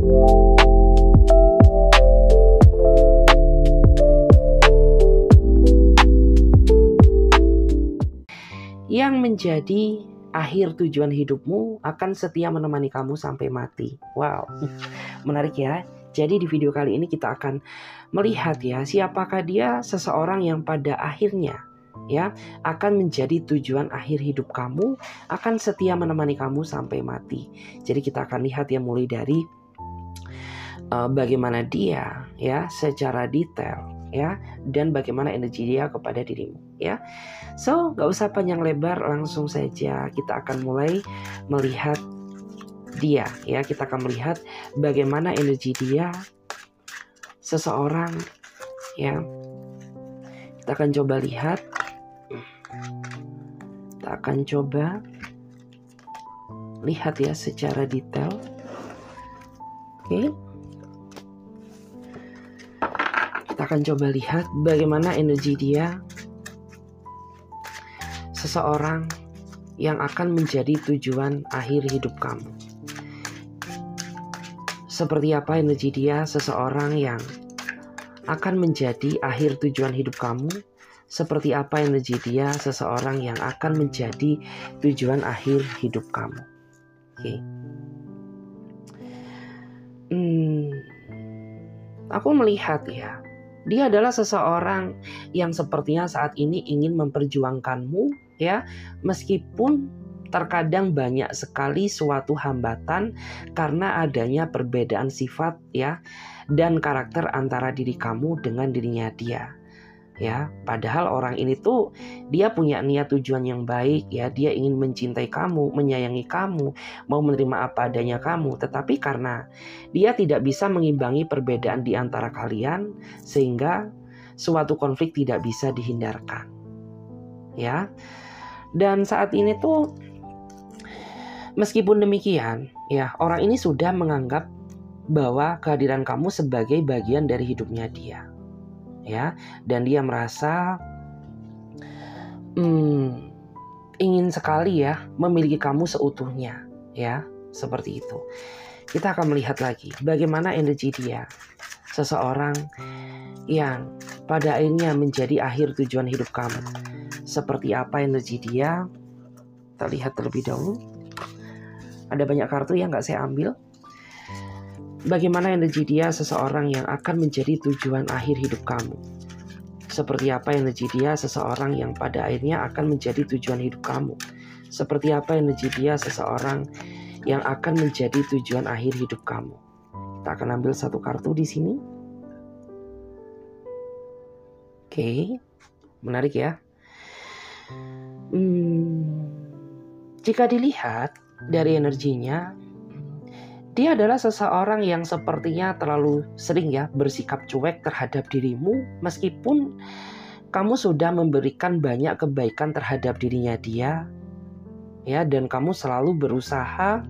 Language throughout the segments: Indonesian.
Yang menjadi akhir tujuan hidupmu akan setia menemani kamu sampai mati. Wow, menarik ya. Jadi di video kali ini kita akan melihat ya, siapakah dia seseorang yang pada akhirnya ya akan menjadi tujuan akhir hidup kamu, akan setia menemani kamu sampai mati. Jadi kita akan lihat ya, mulai dari bagaimana dia ya secara detail ya, dan bagaimana energi dia kepada dirimu ya. So gak usah panjang lebar, langsung saja kita akan mulai melihat dia ya. Kita akan melihat bagaimana energi dia seseorang ya. Kita akan coba lihat, kita akan coba lihat ya secara detail. Oke. Kita akan coba lihat bagaimana energi dia seseorang yang akan menjadi tujuan akhir hidup kamu. Seperti apa energi dia seseorang yang akan menjadi akhir tujuan hidup kamu. Seperti apa energi dia seseorang yang akan menjadi tujuan akhir hidup kamu. Oke. Aku melihat ya, dia adalah seseorang yang sepertinya saat ini ingin memperjuangkanmu ya, meskipun terkadang banyak sekali suatu hambatan karena adanya perbedaan sifat ya dan karakter antara diri kamu dengan dirinya dia. Ya, padahal orang ini tuh dia punya niat tujuan yang baik ya, dia ingin mencintai kamu, menyayangi kamu, mau menerima apa adanya kamu, tetapi karena dia tidak bisa mengimbangi perbedaan di antara kalian sehingga suatu konflik tidak bisa dihindarkan. Ya. Dan saat ini tuh meskipun demikian ya, orang ini sudah menganggap bahwa kehadiran kamu sebagai bagian dari hidupnya dia. Ya, dan dia merasa ingin sekali ya memiliki kamu seutuhnya ya, seperti itu. Kita akan melihat lagi bagaimana energi dia seseorang yang pada akhirnya menjadi akhir tujuan hidup kamu. Seperti apa energi dia, kita lihat terlebih dahulu. Ada banyak kartu yang gak saya ambil. Bagaimana energi dia seseorang yang akan menjadi tujuan akhir hidup kamu. Seperti apa energi dia seseorang yang pada akhirnya akan menjadi tujuan hidup kamu. Seperti apa energi dia seseorang yang akan menjadi tujuan akhir hidup kamu. Kita akan ambil satu kartu di sini. Oke, menarik ya. Jika dilihat dari energinya, dia adalah seseorang yang sepertinya terlalu sering ya bersikap cuek terhadap dirimu, meskipun kamu sudah memberikan banyak kebaikan terhadap dirinya dia ya, dan kamu selalu berusaha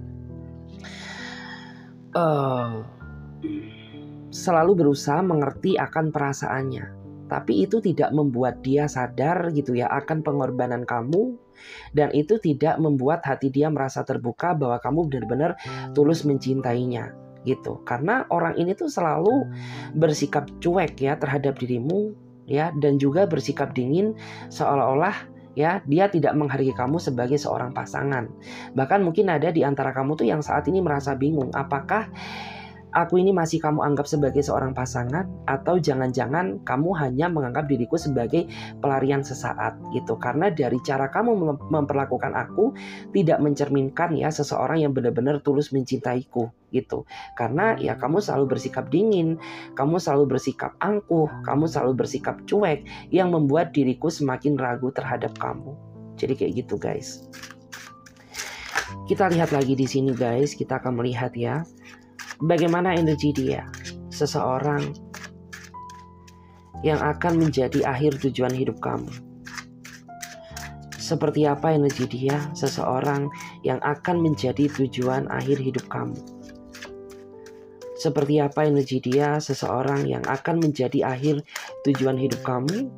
mengerti akan perasaannya. Tapi itu tidak membuat dia sadar gitu ya akan pengorbanan kamu, dan itu tidak membuat hati dia merasa terbuka bahwa kamu benar-benar tulus mencintainya gitu. Karena orang ini tuh selalu bersikap cuek ya terhadap dirimu ya, dan juga bersikap dingin seolah-olah ya dia tidak menghargai kamu sebagai seorang pasangan. Bahkan mungkin ada di antara kamu tuh yang saat ini merasa bingung, apakah aku ini masih kamu anggap sebagai seorang pasangan, atau jangan-jangan kamu hanya menganggap diriku sebagai pelarian sesaat gitu. Karena dari cara kamu memperlakukan aku tidak mencerminkan ya seseorang yang benar-benar tulus mencintaiku gitu. Karena ya kamu selalu bersikap dingin, kamu selalu bersikap angkuh, kamu selalu bersikap cuek yang membuat diriku semakin ragu terhadap kamu. Jadi kayak gitu guys. Kita lihat lagi di sini guys, kita akan melihat ya bagaimana energi dia seseorang yang akan menjadi akhir tujuan hidup kamu. Seperti apa energi dia seseorang yang akan menjadi tujuan akhir hidup kamu. Seperti apa energi dia seseorang yang akan menjadi akhir tujuan hidup kamu.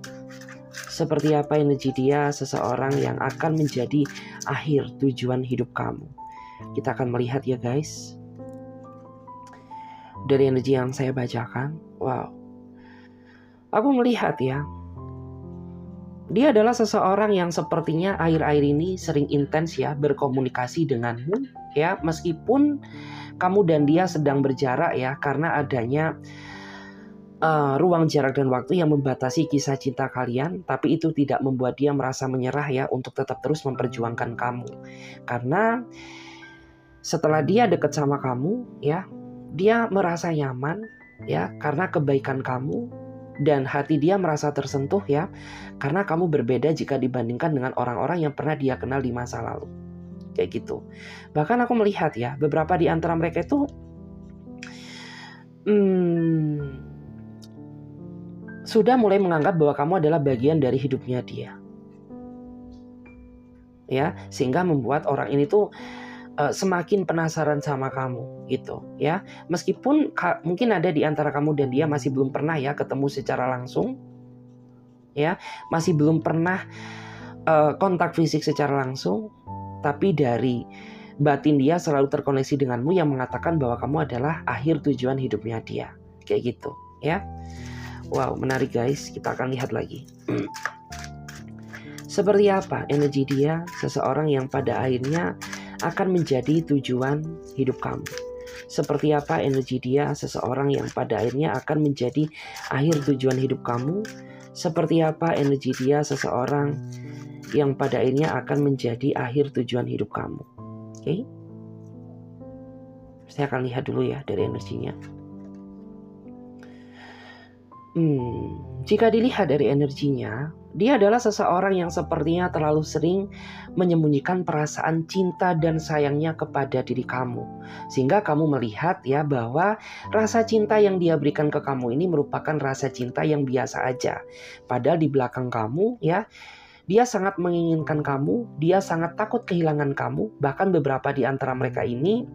Seperti apa energi dia seseorang yang akan menjadi akhir tujuan hidup kamu. Kita akan melihat ya guys. dari energi yang saya bacakan, wow, aku melihat ya, dia adalah seseorang yang sepertinya akhir-akhir ini sering intens ya berkomunikasi denganmu ya, meskipun kamu dan dia sedang berjarak ya, karena adanya ruang jarak dan waktu yang membatasi kisah cinta kalian, tapi itu tidak membuat dia merasa menyerah ya untuk tetap terus memperjuangkan kamu. Karena setelah dia dekat sama kamu ya, dia merasa nyaman ya karena kebaikan kamu, dan hati dia merasa tersentuh ya karena kamu berbeda jika dibandingkan dengan orang-orang yang pernah dia kenal di masa lalu. Kayak gitu. Bahkan aku melihat ya, beberapa di antara mereka itu sudah mulai menganggap bahwa kamu adalah bagian dari hidupnya dia. Ya, sehingga membuat orang ini tuh semakin penasaran sama kamu gitu ya. Meskipun mungkin ada di antara kamu dan dia masih belum pernah ya ketemu secara langsung. Ya, masih belum pernah kontak fisik secara langsung, tapi dari batin dia selalu terkoneksi denganmu yang mengatakan bahwa kamu adalah akhir tujuan hidupnya dia. Kayak gitu ya. Wow, menarik guys. Kita akan lihat lagi. Seperti apa energi dia, seseorang yang pada akhirnya akan menjadi tujuan hidup kamu. Seperti apa energi dia, seseorang yang pada akhirnya akan menjadi akhir tujuan hidup kamu. Seperti apa energi dia, seseorang yang pada akhirnya akan menjadi akhir tujuan hidup kamu. Oke? Saya akan lihat dulu ya dari energinya. Jika dilihat dari energinya, dia adalah seseorang yang sepertinya terlalu sering menyembunyikan perasaan cinta dan sayangnya kepada diri kamu. Sehingga kamu melihat ya bahwa rasa cinta yang dia berikan ke kamu ini merupakan rasa cinta yang biasa aja. Padahal di belakang kamu ya, dia sangat menginginkan kamu, dia sangat takut kehilangan kamu. Bahkan beberapa di antara mereka ini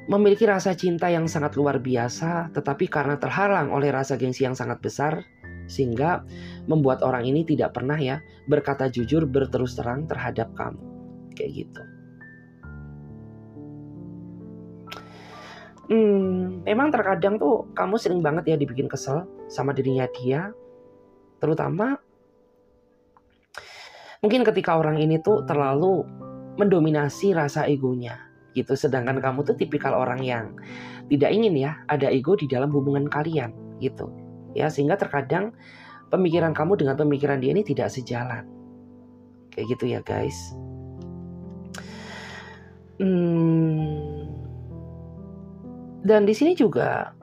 memiliki rasa cinta yang sangat luar biasa, tetapi karena terhalang oleh rasa gengsi yang sangat besar, sehingga membuat orang ini tidak pernah ya berkata jujur, berterus terang terhadap kamu. Kayak gitu. Memang terkadang tuh kamu sering banget ya dibikin kesel sama dirinya dia, terutama mungkin ketika orang ini tuh terlalu mendominasi rasa egonya gitu. Sedangkan kamu tuh tipikal orang yang tidak ingin ya ada ego di dalam hubungan kalian gitu ya, sehingga terkadang pemikiran kamu dengan pemikiran dia ini tidak sejalan. Kayak gitu ya guys. Dan di sini juga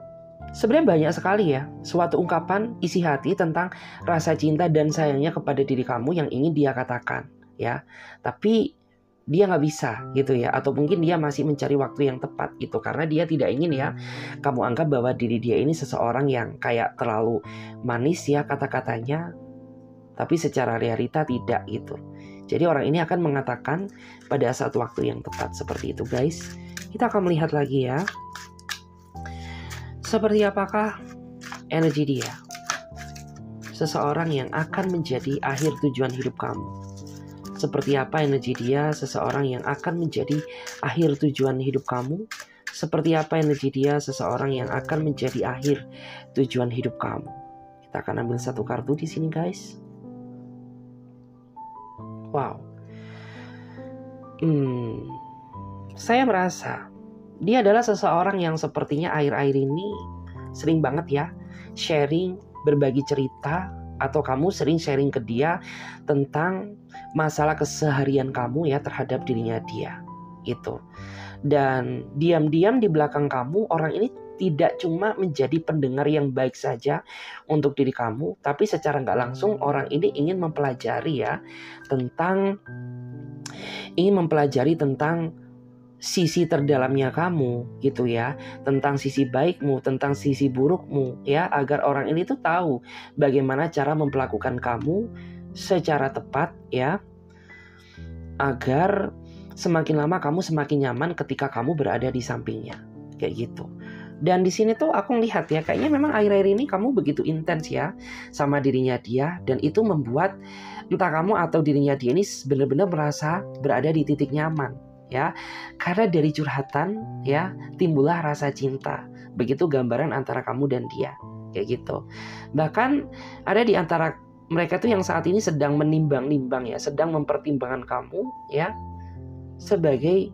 sebenarnya banyak sekali ya suatu ungkapan isi hati tentang rasa cinta dan sayangnya kepada diri kamu yang ingin dia katakan ya, tapi dia nggak bisa gitu ya, atau mungkin dia masih mencari waktu yang tepat gitu, karena dia tidak ingin ya kamu anggap bahwa diri dia ini seseorang yang kayak terlalu manis ya kata-katanya, tapi secara realita tidak gitu. Jadi orang ini akan mengatakan pada saat waktu yang tepat seperti itu guys. Kita akan melihat lagi ya, seperti apakah energi dia, seseorang yang akan menjadi akhir tujuan hidup kamu. Seperti apa energi dia, seseorang yang akan menjadi akhir tujuan hidup kamu. Seperti apa energi dia, seseorang yang akan menjadi akhir tujuan hidup kamu. Kita akan ambil satu kartu di sini guys. Wow. Saya merasa dia adalah seseorang yang sepertinya akhir-akhir ini sering banget ya sharing, berbagi cerita, atau kamu sering sharing ke dia tentang masalah keseharian kamu ya terhadap dirinya dia gitu. Dan diam-diam di belakang kamu orang ini tidak cuma menjadi pendengar yang baik saja untuk diri kamu, tapi secara nggak langsung orang ini ingin mempelajari ya tentang sisi terdalamnya kamu gitu ya, tentang sisi baikmu, tentang sisi burukmu ya, agar orang ini tuh tahu bagaimana cara memperlakukan kamu secara tepat ya, agar semakin lama kamu semakin nyaman ketika kamu berada di sampingnya kayak gitu. Dan di sini tuh aku lihat ya, kayaknya memang akhir-akhir ini kamu begitu intens ya sama dirinya dia, dan itu membuat entah kamu atau dirinya dia ini benar-benar merasa berada di titik nyaman ya. Karena dari curhatan ya timbullah rasa cinta. Begitu gambaran antara kamu dan dia, kayak gitu. Bahkan ada di antara mereka tuh yang saat ini sedang menimbang-nimbang ya, sedang mempertimbangkan kamu ya sebagai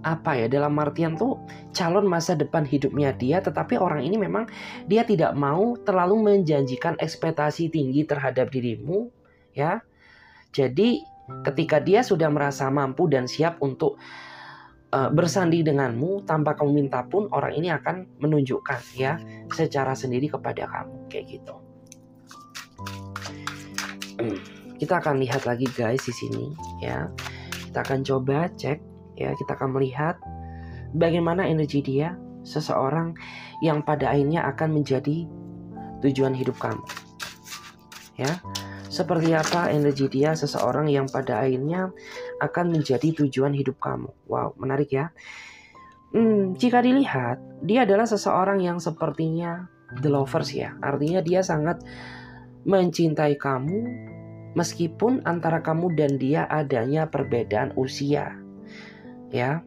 apa ya, dalam artian tuh calon masa depan hidupnya dia. Tetapi orang ini memang dia tidak mau terlalu menjanjikan ekspektasi tinggi terhadap dirimu ya. Jadi ketika dia sudah merasa mampu dan siap untuk bersanding denganmu tanpa kamu minta pun, orang ini akan menunjukkan ya secara sendiri kepada kamu, kayak gitu. Kita akan lihat lagi guys di sini ya. Kita akan coba cek ya, kita akan melihat bagaimana energi dia, seseorang yang pada akhirnya akan menjadi tujuan hidup kamu. Ya. Seperti apa energi dia, seseorang yang pada akhirnya akan menjadi tujuan hidup kamu. Wow, menarik ya. Jika dilihat, dia adalah seseorang yang sepertinya the lovers ya. Artinya dia sangat mencintai kamu meskipun antara kamu dan dia adanya perbedaan usia. Ya,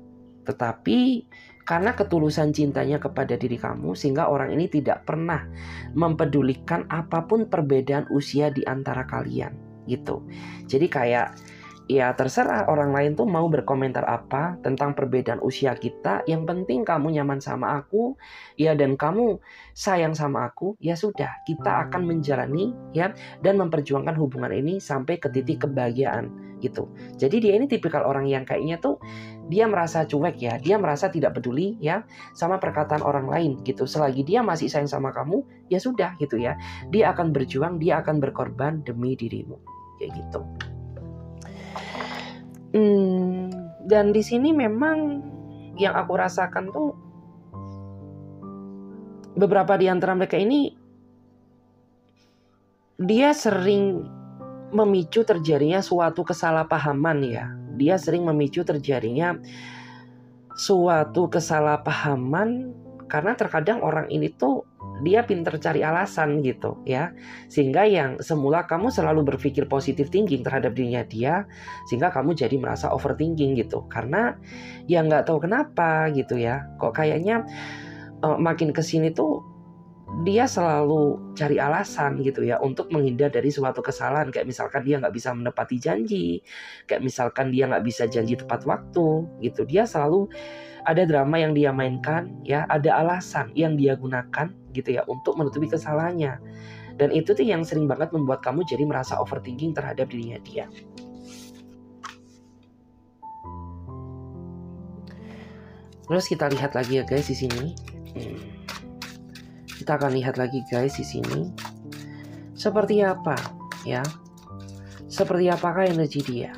tetapi karena ketulusan cintanya kepada diri kamu, sehingga orang ini tidak pernah mempedulikan apapun perbedaan usia di antara kalian gitu. Jadi kayak ya terserah orang lain tuh mau berkomentar apa tentang perbedaan usia kita, yang penting kamu nyaman sama aku ya, dan kamu sayang sama aku, ya sudah, kita akan menjalani ya dan memperjuangkan hubungan ini sampai ke titik kebahagiaan gitu. Jadi dia ini tipikal orang yang kayaknya tuh dia merasa cuek ya, dia merasa tidak peduli ya sama perkataan orang lain gitu. Selagi dia masih sayang sama kamu, ya sudah gitu ya. Dia akan berjuang, dia akan berkorban demi dirimu, kayak gitu. Dan di sini memang yang aku rasakan tuh beberapa di antara mereka ini dia sering memicu terjadinya suatu kesalahpahaman ya. Dia sering memicu terjadinya suatu kesalahpahaman karena terkadang orang ini tuh dia pinter cari alasan gitu ya. Sehingga yang semula kamu selalu berpikir positif thinking terhadap dirinya dia, sehingga kamu jadi merasa overthinking gitu. Karena ya nggak tahu kenapa gitu ya. Kok kayaknya makin kesini tuh dia selalu cari alasan gitu ya untuk menghindar dari suatu kesalahan. Kayak misalkan dia nggak bisa menepati janji, kayak misalkan dia nggak bisa janji tepat waktu gitu. Dia selalu ada drama yang dia mainkan ya, ada alasan yang dia gunakan gitu ya untuk menutupi kesalahannya. Dan itu tuh yang sering banget membuat kamu jadi merasa overthinking terhadap dirinya dia. Terus kita lihat lagi ya guys di sini. Kita akan lihat lagi guys di sini. Seperti apa ya? Seperti apakah energi dia?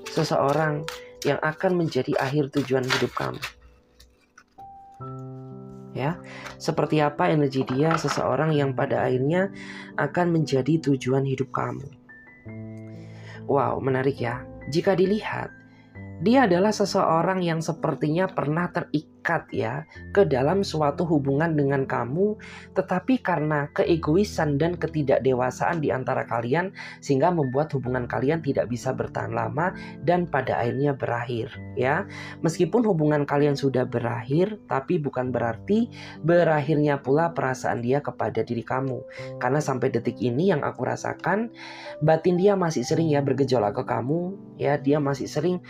Seseorang yang akan menjadi akhir tujuan hidup kamu. Ya, seperti apa energi dia, seseorang yang pada akhirnya akan menjadi tujuan hidup kamu. Wow, menarik ya. Jika dilihat, dia adalah seseorang yang sepertinya pernah terikat ya ke dalam suatu hubungan dengan kamu, tetapi karena keegoisan dan ketidakdewasaan di antara kalian sehingga membuat hubungan kalian tidak bisa bertahan lama dan pada akhirnya berakhir ya. Meskipun hubungan kalian sudah berakhir, tapi bukan berarti berakhirnya pula perasaan dia kepada diri kamu. Karena sampai detik ini yang aku rasakan, batin dia masih sering ya bergejolak ke kamu ya, dia masih sering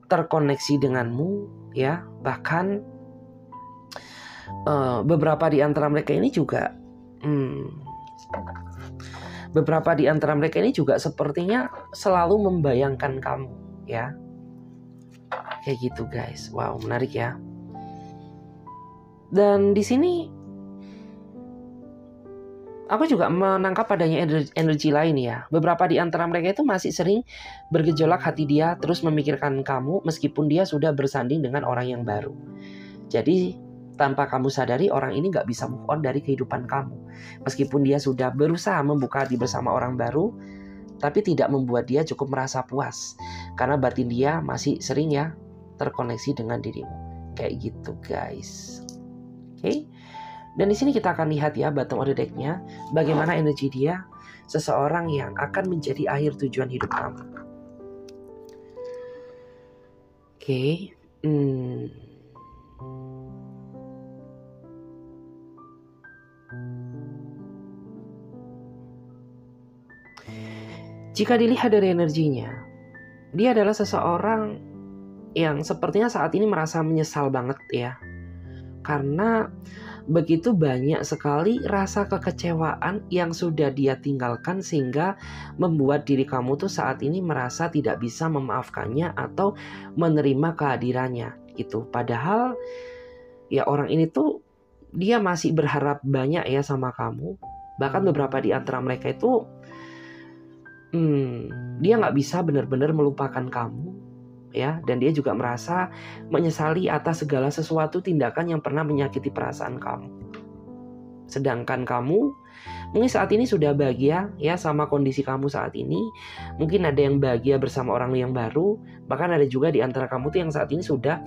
terkoneksi denganmu ya. Bahkan beberapa di antara mereka ini juga sepertinya selalu membayangkan kamu ya, kayak gitu guys. Wow, menarik ya. Dan di sini aku juga menangkap adanya energi lain ya. Beberapa di antara mereka itu masih sering bergejolak hati dia, terus memikirkan kamu meskipun dia sudah bersanding dengan orang yang baru. Jadi tanpa kamu sadari, orang ini gak bisa move on dari kehidupan kamu. Meskipun dia sudah berusaha membuka hati bersama orang baru, tapi tidak membuat dia cukup merasa puas. Karena batin dia masih sering ya terkoneksi dengan dirimu. Kayak gitu guys. Oke. Dan di sini kita akan lihat ya bottom of the deck-nya, bagaimana energi dia, seseorang yang akan menjadi akhir tujuan hidup kamu. Oke. Jika dilihat dari energinya, dia adalah seseorang yang sepertinya saat ini merasa menyesal banget ya. Karena begitu banyak sekali rasa kekecewaan yang sudah dia tinggalkan sehingga membuat diri kamu tuh saat ini merasa tidak bisa memaafkannya atau menerima kehadirannya gitu. Padahal ya orang ini tuh dia masih berharap banyak ya sama kamu. Bahkan beberapa di antara mereka itu dia nggak bisa benar-benar melupakan kamu. Ya, dan dia juga merasa menyesali atas segala sesuatu tindakan yang pernah menyakiti perasaan kamu. Sedangkan kamu mungkin saat ini sudah bahagia ya sama kondisi kamu saat ini. Mungkin ada yang bahagia bersama orang yang baru, bahkan ada juga di antara kamu tuh yang saat ini sudah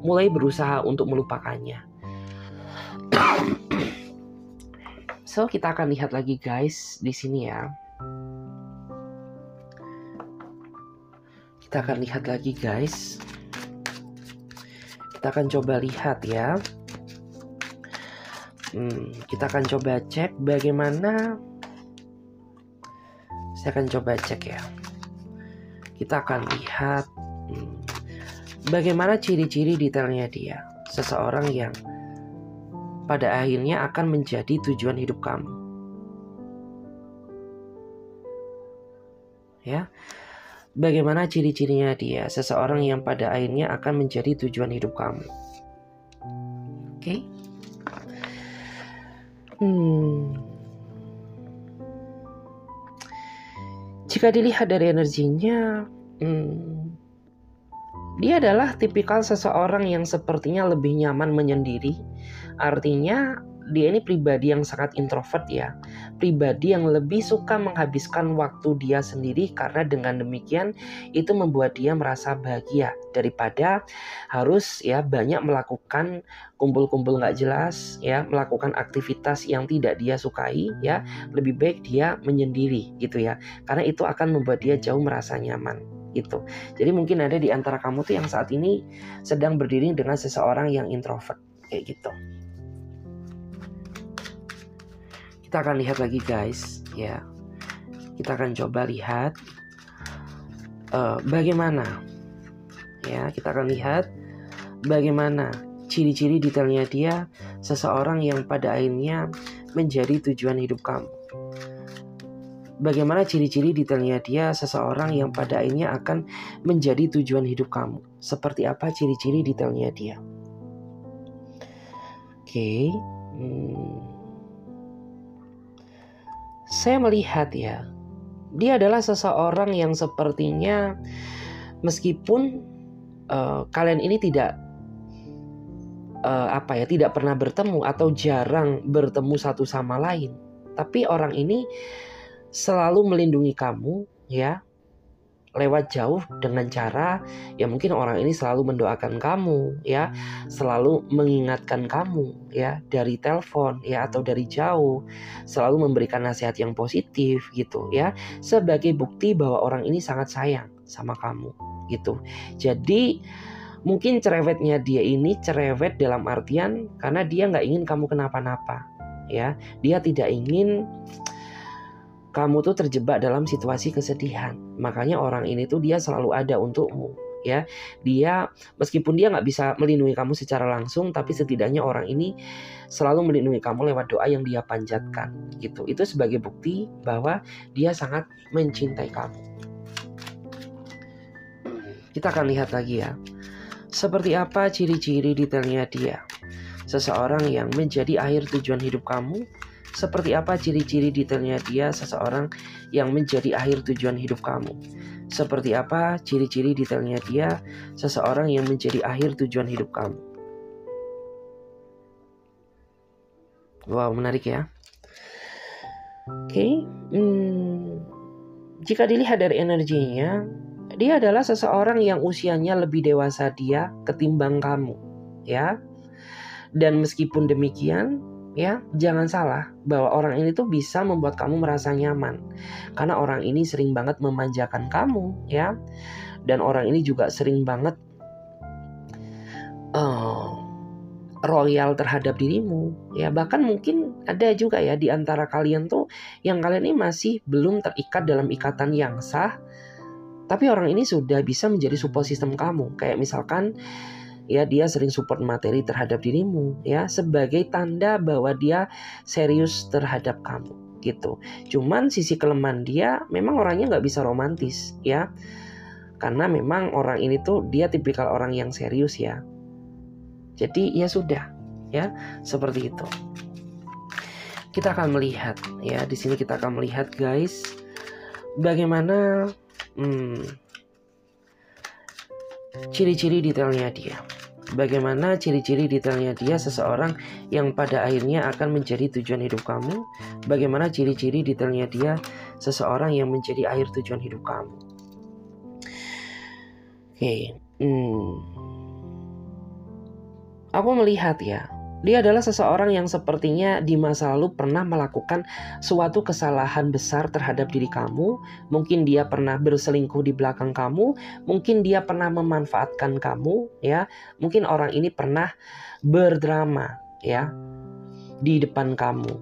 mulai berusaha untuk melupakannya. So, kita akan lihat lagi guys di sini ya. Kita akan lihat lagi guys. Kita akan coba lihat ya. Kita akan coba cek bagaimana. Saya akan coba cek ya. Kita akan lihat bagaimana ciri-ciri detailnya dia. Seseorang yang pada akhirnya akan menjadi tujuan hidup kamu. Ya. Bagaimana ciri-cirinya dia, seseorang yang pada akhirnya akan menjadi tujuan hidup kamu. Oke. Jika dilihat dari energinya, dia adalah tipikal seseorang yang sepertinya lebih nyaman menyendiri. Artinya dia ini pribadi yang sangat introvert ya. Pribadi yang lebih suka menghabiskan waktu dia sendiri karena dengan demikian itu membuat dia merasa bahagia daripada harus ya banyak melakukan kumpul-kumpul nggak jelas ya, melakukan aktivitas yang tidak dia sukai ya. Lebih baik dia menyendiri gitu ya. Karena itu akan membuat dia jauh merasa nyaman gitu. Jadi mungkin ada di antara kamu tuh yang saat ini sedang berdiri dengan seseorang yang introvert kayak gitu. Kita akan lihat lagi guys ya. Kita akan coba lihat bagaimana ya. Kita akan lihat bagaimana ciri-ciri detailnya dia, seseorang yang pada akhirnya menjadi tujuan hidup kamu. Bagaimana ciri-ciri detailnya dia, seseorang yang pada akhirnya akan menjadi tujuan hidup kamu. Seperti apa ciri-ciri detailnya dia. Oke. Saya melihat ya, dia adalah seseorang yang sepertinya meskipun kalian ini tidak tidak pernah bertemu atau jarang bertemu satu sama lain, tapi orang ini selalu melindungi kamu ya, lewat jauh dengan cara ya mungkin orang ini selalu mendoakan kamu ya, selalu mengingatkan kamu ya dari telepon ya atau dari jauh, selalu memberikan nasihat yang positif gitu ya, sebagai bukti bahwa orang ini sangat sayang sama kamu gitu. Jadi mungkin cerewetnya dia ini cerewet dalam artian karena dia nggak ingin kamu kenapa-napa ya, dia tidak ingin kamu tuh terjebak dalam situasi kesedihan. Makanya orang ini tuh dia selalu ada untukmu ya. Dia meskipun dia nggak bisa melindungi kamu secara langsung, tapi setidaknya orang ini selalu melindungi kamu lewat doa yang dia panjatkan gitu. Itu sebagai bukti bahwa dia sangat mencintai kamu. Kita akan lihat lagi ya. Seperti apa ciri-ciri detailnya dia. Seseorang yang menjadi akhir tujuan hidup kamu. Seperti apa ciri-ciri detailnya dia, seseorang yang menjadi akhir tujuan hidup kamu. Seperti apa ciri-ciri detailnya dia, seseorang yang menjadi akhir tujuan hidup kamu. Wow, menarik ya. Oke. Jika dilihat dari energinya, dia adalah seseorang yang usianya lebih dewasa dia ketimbang kamu, ya. Dan meskipun demikian, Ya, jangan salah bahwa orang ini tuh bisa membuat kamu merasa nyaman. Karena orang ini sering banget memanjakan kamu, ya. Dan orang ini juga sering banget royal terhadap dirimu, ya. Bahkan mungkin ada juga ya di antara kalian tuh yang kalian ini masih belum terikat dalam ikatan yang sah, tapi orang ini sudah bisa menjadi support system kamu. Kayak misalkan ya dia sering support materi terhadap dirimu, ya, sebagai tanda bahwa dia serius terhadap kamu gitu. Cuman sisi kelemahan dia memang orangnya nggak bisa romantis, ya, karena memang orang ini tuh dia tipikal orang yang serius, ya. Jadi ya sudah, ya, seperti itu. Kita akan melihat, ya, di sini kita akan melihat guys, bagaimana ciri-ciri detailnya dia. Bagaimana ciri-ciri detailnya dia seseorang yang pada akhirnya akan menjadi tujuan hidup kamu. Bagaimana ciri-ciri detailnya dia seseorang yang menjadi akhir tujuan hidup kamu. Oke. Aku melihat ya, dia adalah seseorang yang sepertinya di masa lalu pernah melakukan suatu kesalahan besar terhadap diri kamu. Mungkin dia pernah berselingkuh di belakang kamu, mungkin dia pernah memanfaatkan kamu, ya. Mungkin orang ini pernah berdrama, ya, di depan kamu,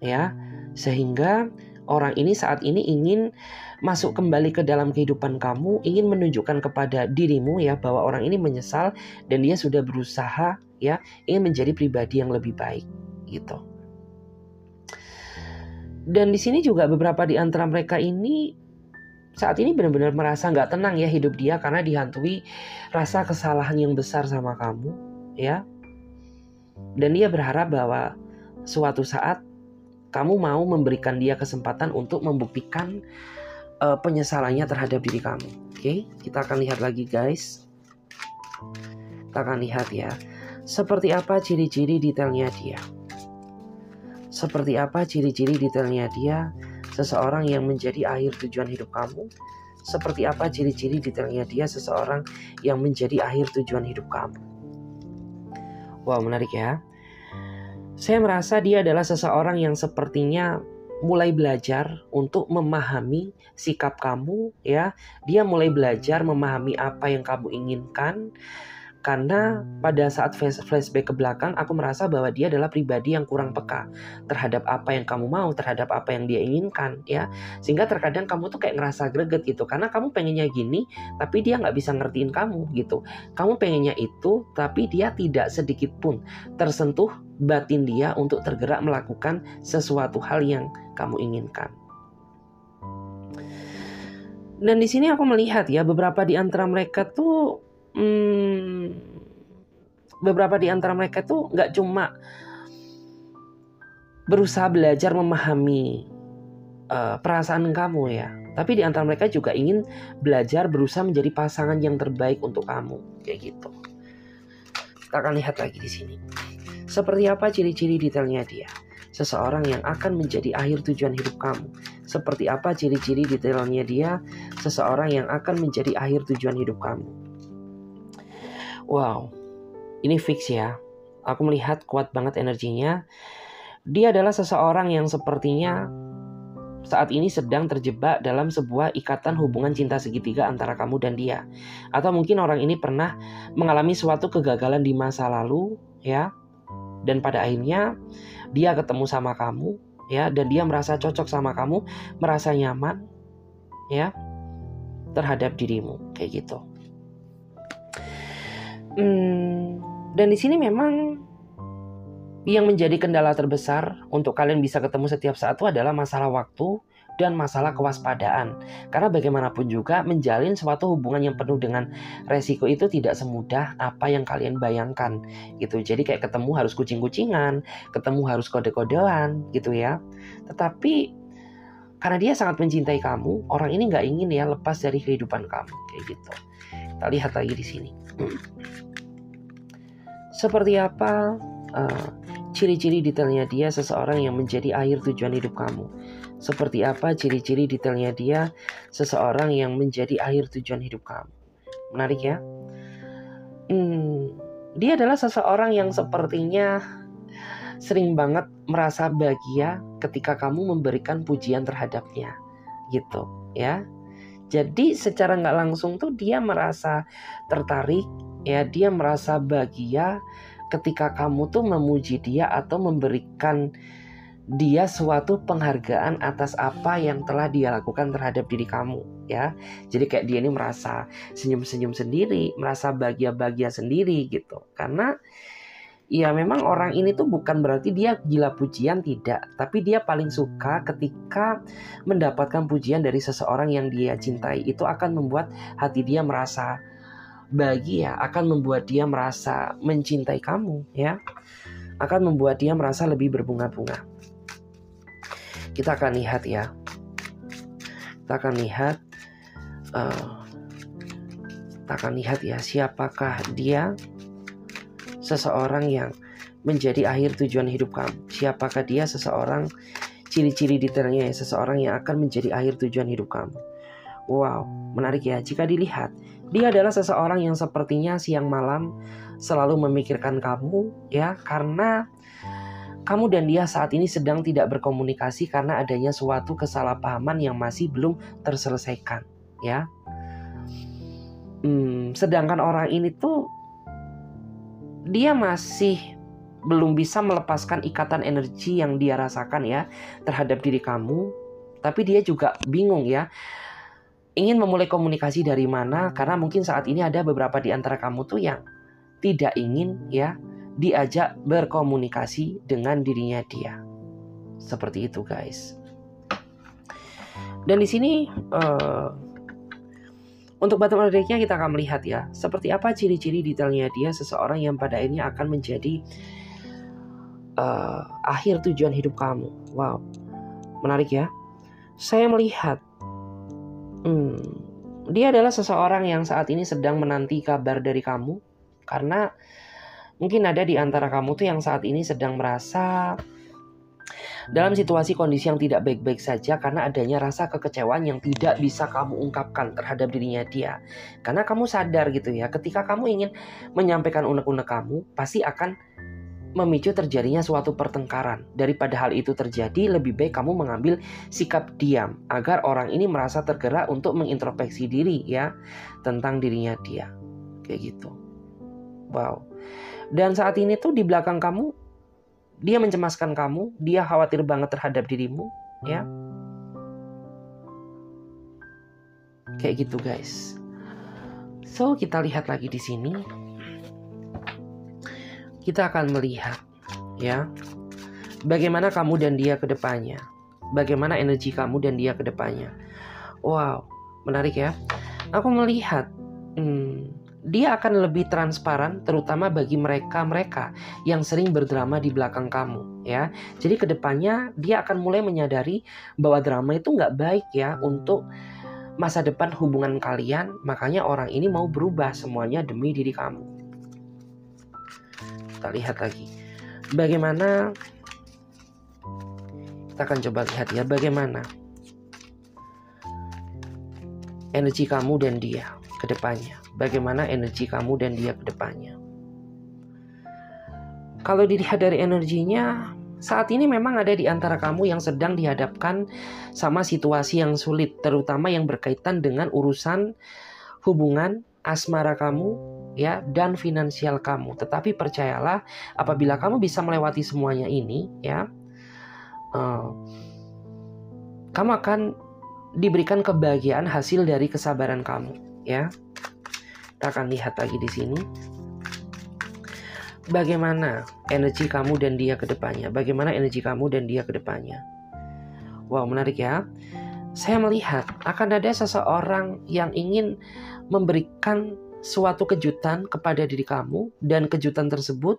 ya. Sehingga orang ini saat ini ingin masuk kembali ke dalam kehidupan kamu, ingin menunjukkan kepada dirimu ya bahwa orang ini menyesal dan dia sudah berusaha, ya, ingin menjadi pribadi yang lebih baik gitu. Dan di sini juga beberapa di antara mereka ini saat ini benar-benar merasa nggak tenang ya hidup dia karena dihantui rasa kesalahan yang besar sama kamu, ya. Dan dia berharap bahwa suatu saat kamu mau memberikan dia kesempatan untuk membuktikan penyesalannya terhadap diri kamu. Oke, kita akan lihat lagi guys. Kita akan lihat ya, seperti apa ciri-ciri detailnya dia. Seperti apa ciri-ciri detailnya dia seseorang yang menjadi akhir tujuan hidup kamu. Seperti apa ciri-ciri detailnya dia seseorang yang menjadi akhir tujuan hidup kamu. Wow, menarik ya. Saya merasa dia adalah seseorang yang sepertinya mulai belajar untuk memahami sikap kamu, ya. Dia mulai belajar memahami apa yang kamu inginkan. Karena pada saat flashback ke belakang, aku merasa bahwa dia adalah pribadi yang kurang peka terhadap apa yang kamu mau, terhadap apa yang dia inginkan, ya. Sehingga terkadang kamu tuh kayak ngerasa greget gitu, karena kamu pengennya gini, tapi dia nggak bisa ngertiin kamu gitu. Kamu pengennya itu, tapi dia tidak sedikit pun tersentuh batin dia untuk tergerak melakukan sesuatu hal yang kamu inginkan. Dan di sini aku melihat ya beberapa di antara mereka tuh nggak cuma berusaha belajar memahami perasaan kamu ya, tapi di antara mereka juga ingin belajar berusaha menjadi pasangan yang terbaik untuk kamu, kayak gitu. Kita akan lihat lagi di sini. Seperti apa ciri-ciri detailnya dia? Seseorang yang akan menjadi akhir tujuan hidup kamu. Seperti apa ciri-ciri detailnya dia? Seseorang yang akan menjadi akhir tujuan hidup kamu. Wow, ini fix ya. Aku melihat kuat banget energinya. Dia adalah seseorang yang sepertinya saat ini sedang terjebak dalam sebuah ikatan hubungan cinta segitiga antara kamu dan dia. Atau mungkin orang ini pernah mengalami suatu kegagalan di masa lalu, ya. Dan pada akhirnya dia ketemu sama kamu, ya, dan dia merasa cocok sama kamu, merasa nyaman, ya, terhadap dirimu, kayak gitu. Dan di sini memang yang menjadi kendala terbesar untuk kalian bisa ketemu setiap saat itu adalah masalah waktu dan masalah kewaspadaan. Karena bagaimanapun juga menjalin suatu hubungan yang penuh dengan resiko itu tidak semudah apa yang kalian bayangkan gitu. Jadi kayak ketemu harus kucing-kucingan, ketemu harus kode-kodean gitu ya. Tetapi karena dia sangat mencintai kamu, orang ini nggak ingin ya lepas dari kehidupan kamu kayak gitu. Kita lihat lagi di sini. Seperti apa ciri-ciri detailnya dia seseorang yang menjadi akhir tujuan hidup kamu. Seperti apa ciri-ciri detailnya dia seseorang yang menjadi akhir tujuan hidup kamu. Menarik ya. Dia adalah seseorang yang sepertinya sering banget merasa bahagia ketika kamu memberikan pujian terhadapnya, gitu ya. Jadi secara nggak langsung tuh dia merasa tertarik, ya, dia merasa bahagia ketika kamu tuh memuji dia atau memberikan dia suatu penghargaan atas apa yang telah dia lakukan terhadap diri kamu, ya. Jadi kayak dia ini merasa senyum-senyum sendiri, merasa bahagia-bahagia sendiri gitu. Karena ya memang orang ini tuh bukan berarti dia gila pujian, tidak. Tapi dia paling suka ketika mendapatkan pujian dari seseorang yang dia cintai. Itu akan membuat hati dia merasa bahagia, akan membuat dia merasa mencintai kamu, ya. Akan membuat dia merasa lebih berbunga-bunga. Kita akan lihat ya. Kita akan lihat ya, siapakah dia seseorang yang menjadi akhir tujuan hidup kamu. Siapakah dia seseorang, ciri-ciri detailnya ya, seseorang yang akan menjadi akhir tujuan hidup kamu. Wow, menarik ya. Jika dilihat, dia adalah seseorang yang sepertinya siang malam selalu memikirkan kamu, ya, karena kamu dan dia saat ini sedang tidak berkomunikasi karena adanya suatu kesalahpahaman yang masih belum terselesaikan, ya. Sedangkan orang ini tuh dia masih belum bisa melepaskan ikatan energi yang dia rasakan ya terhadap diri kamu. Tapi dia juga bingung ya, ingin memulai komunikasi dari mana, karena mungkin saat ini ada beberapa di antara kamu tuh yang tidak ingin ya diajak berkomunikasi dengan dirinya dia. Seperti itu guys. Dan di sini untuk bottom of the deck-nya kita akan melihat ya, seperti apa ciri-ciri detailnya dia seseorang yang pada akhirnya akan menjadi akhir tujuan hidup kamu. Wow, menarik ya. Saya melihat dia adalah seseorang yang saat ini sedang menanti kabar dari kamu, karena mungkin ada di antara kamu tuh yang saat ini sedang merasa dalam situasi kondisi yang tidak baik-baik saja karena adanya rasa kekecewaan yang tidak bisa kamu ungkapkan terhadap dirinya dia. Karena kamu sadar gitu ya, ketika kamu ingin menyampaikan unek-unek kamu, pasti akan memicu terjadinya suatu pertengkaran. Daripada hal itu terjadi, lebih baik kamu mengambil sikap diam agar orang ini merasa tergerak untuk mengintrospeksi diri ya tentang dirinya dia. Kayak gitu. Wow. Dan saat ini tuh di belakang kamu, dia mencemaskan kamu, dia khawatir banget terhadap dirimu, ya. Kayak gitu guys. So kita lihat lagi di sini. Kita akan melihat, ya, bagaimana kamu dan dia ke depannya, bagaimana energi kamu dan dia ke depannya. Wow, menarik ya. Aku melihat. Dia akan lebih transparan, terutama bagi mereka yang sering berdrama di belakang kamu, ya. Jadi kedepannya dia akan mulai menyadari bahwa drama itu nggak baik ya untuk masa depan hubungan kalian. Makanya orang ini mau berubah semuanya demi diri kamu. Kita lihat lagi, bagaimana. Kita akan coba lihat ya, bagaimana energi kamu dan dia ke depannya. Bagaimana energi kamu dan dia ke depannya. Kalau dilihat dari energinya, saat ini memang ada di antara kamu yang sedang dihadapkan sama situasi yang sulit, terutama yang berkaitan dengan urusan hubungan asmara kamu ya dan finansial kamu. Tetapi percayalah, apabila kamu bisa melewati semuanya ini ya, kamu akan diberikan kebahagiaan hasil dari kesabaran kamu ya. Kita akan lihat lagi di sini. Bagaimana energi kamu dan dia ke depannya. Bagaimana energi kamu dan dia ke depannya. Wow, menarik ya. Saya melihat akan ada seseorang yang ingin memberikan suatu kejutan kepada diri kamu. Dan kejutan tersebut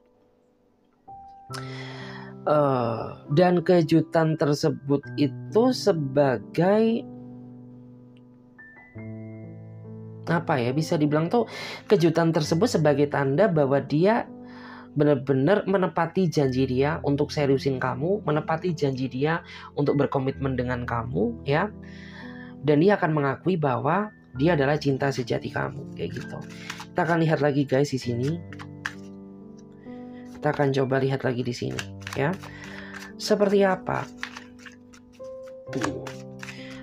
itu sebagai apa ya, bisa dibilang tuh kejutan tersebut sebagai tanda bahwa dia benar-benar menepati janji dia untuk seriusin kamu, menepati janji dia untuk berkomitmen dengan kamu ya. Dan dia akan mengakui bahwa dia adalah cinta sejati kamu, kayak gitu. Kita akan lihat lagi guys di sini. Kita akan coba lihat lagi di sini. ya. Seperti apa?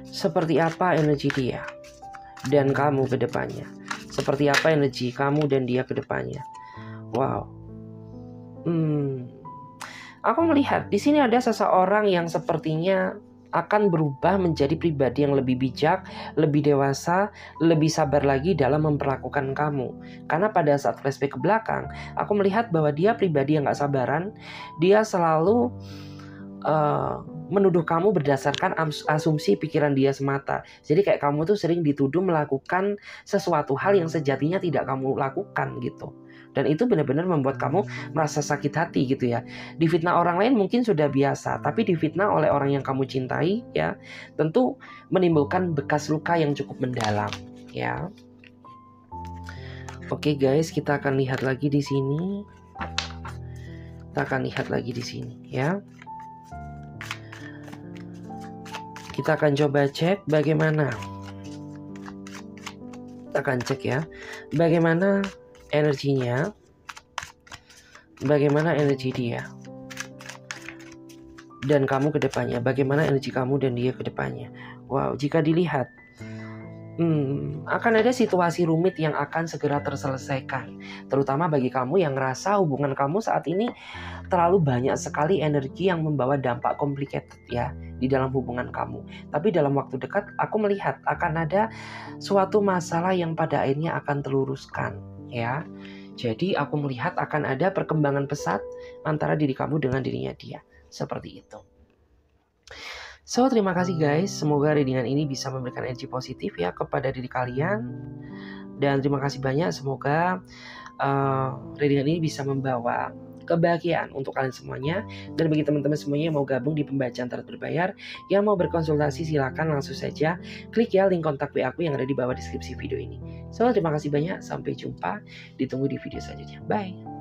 Seperti apa energi dia dan kamu ke depannya? Seperti apa energi kamu dan dia ke depannya? Wow. Aku melihat di sini ada seseorang yang sepertinya akan berubah menjadi pribadi yang lebih bijak, lebih dewasa, lebih sabar lagi dalam memperlakukan kamu. Karena pada saat flashback ke belakang, aku melihat bahwa dia pribadi yang gak sabaran. Dia selalu menuduh kamu berdasarkan asumsi pikiran dia semata. Jadi kayak kamu tuh sering dituduh melakukan sesuatu hal yang sejatinya tidak kamu lakukan gitu. Dan itu benar-benar membuat kamu merasa sakit hati gitu ya. Difitnah orang lain mungkin sudah biasa, tapi difitnah oleh orang yang kamu cintai ya, tentu menimbulkan bekas luka yang cukup mendalam ya. Oke guys, kita akan lihat lagi di sini. Ya. Kita akan coba cek bagaimana. Kita akan cek ya, bagaimana energinya, bagaimana energi dia dan kamu ke depannya, bagaimana energi kamu dan dia ke depannya. Wow, jika dilihat akan ada situasi rumit yang akan segera terselesaikan, terutama bagi kamu yang ngerasa hubungan kamu saat ini terlalu banyak sekali energi yang membawa dampak complicated ya di dalam hubungan kamu. Tapi dalam waktu dekat aku melihat akan ada suatu masalah yang pada akhirnya akan terluruskan ya. Jadi aku melihat akan ada perkembangan pesat antara diri kamu dengan dirinya dia. Seperti itu. So, terima kasih guys. Semoga readingan ini bisa memberikan energi positif ya kepada diri kalian. Dan terima kasih banyak. Semoga readingan ini bisa membawa kebahagiaan untuk kalian semuanya. Dan bagi teman-teman semuanya yang mau gabung di pembacaan tarot berbayar, yang mau berkonsultasi silakan langsung saja klik ya link kontak WA aku yang ada di bawah deskripsi video ini. So, terima kasih banyak. Sampai jumpa. Ditunggu di video selanjutnya. Bye.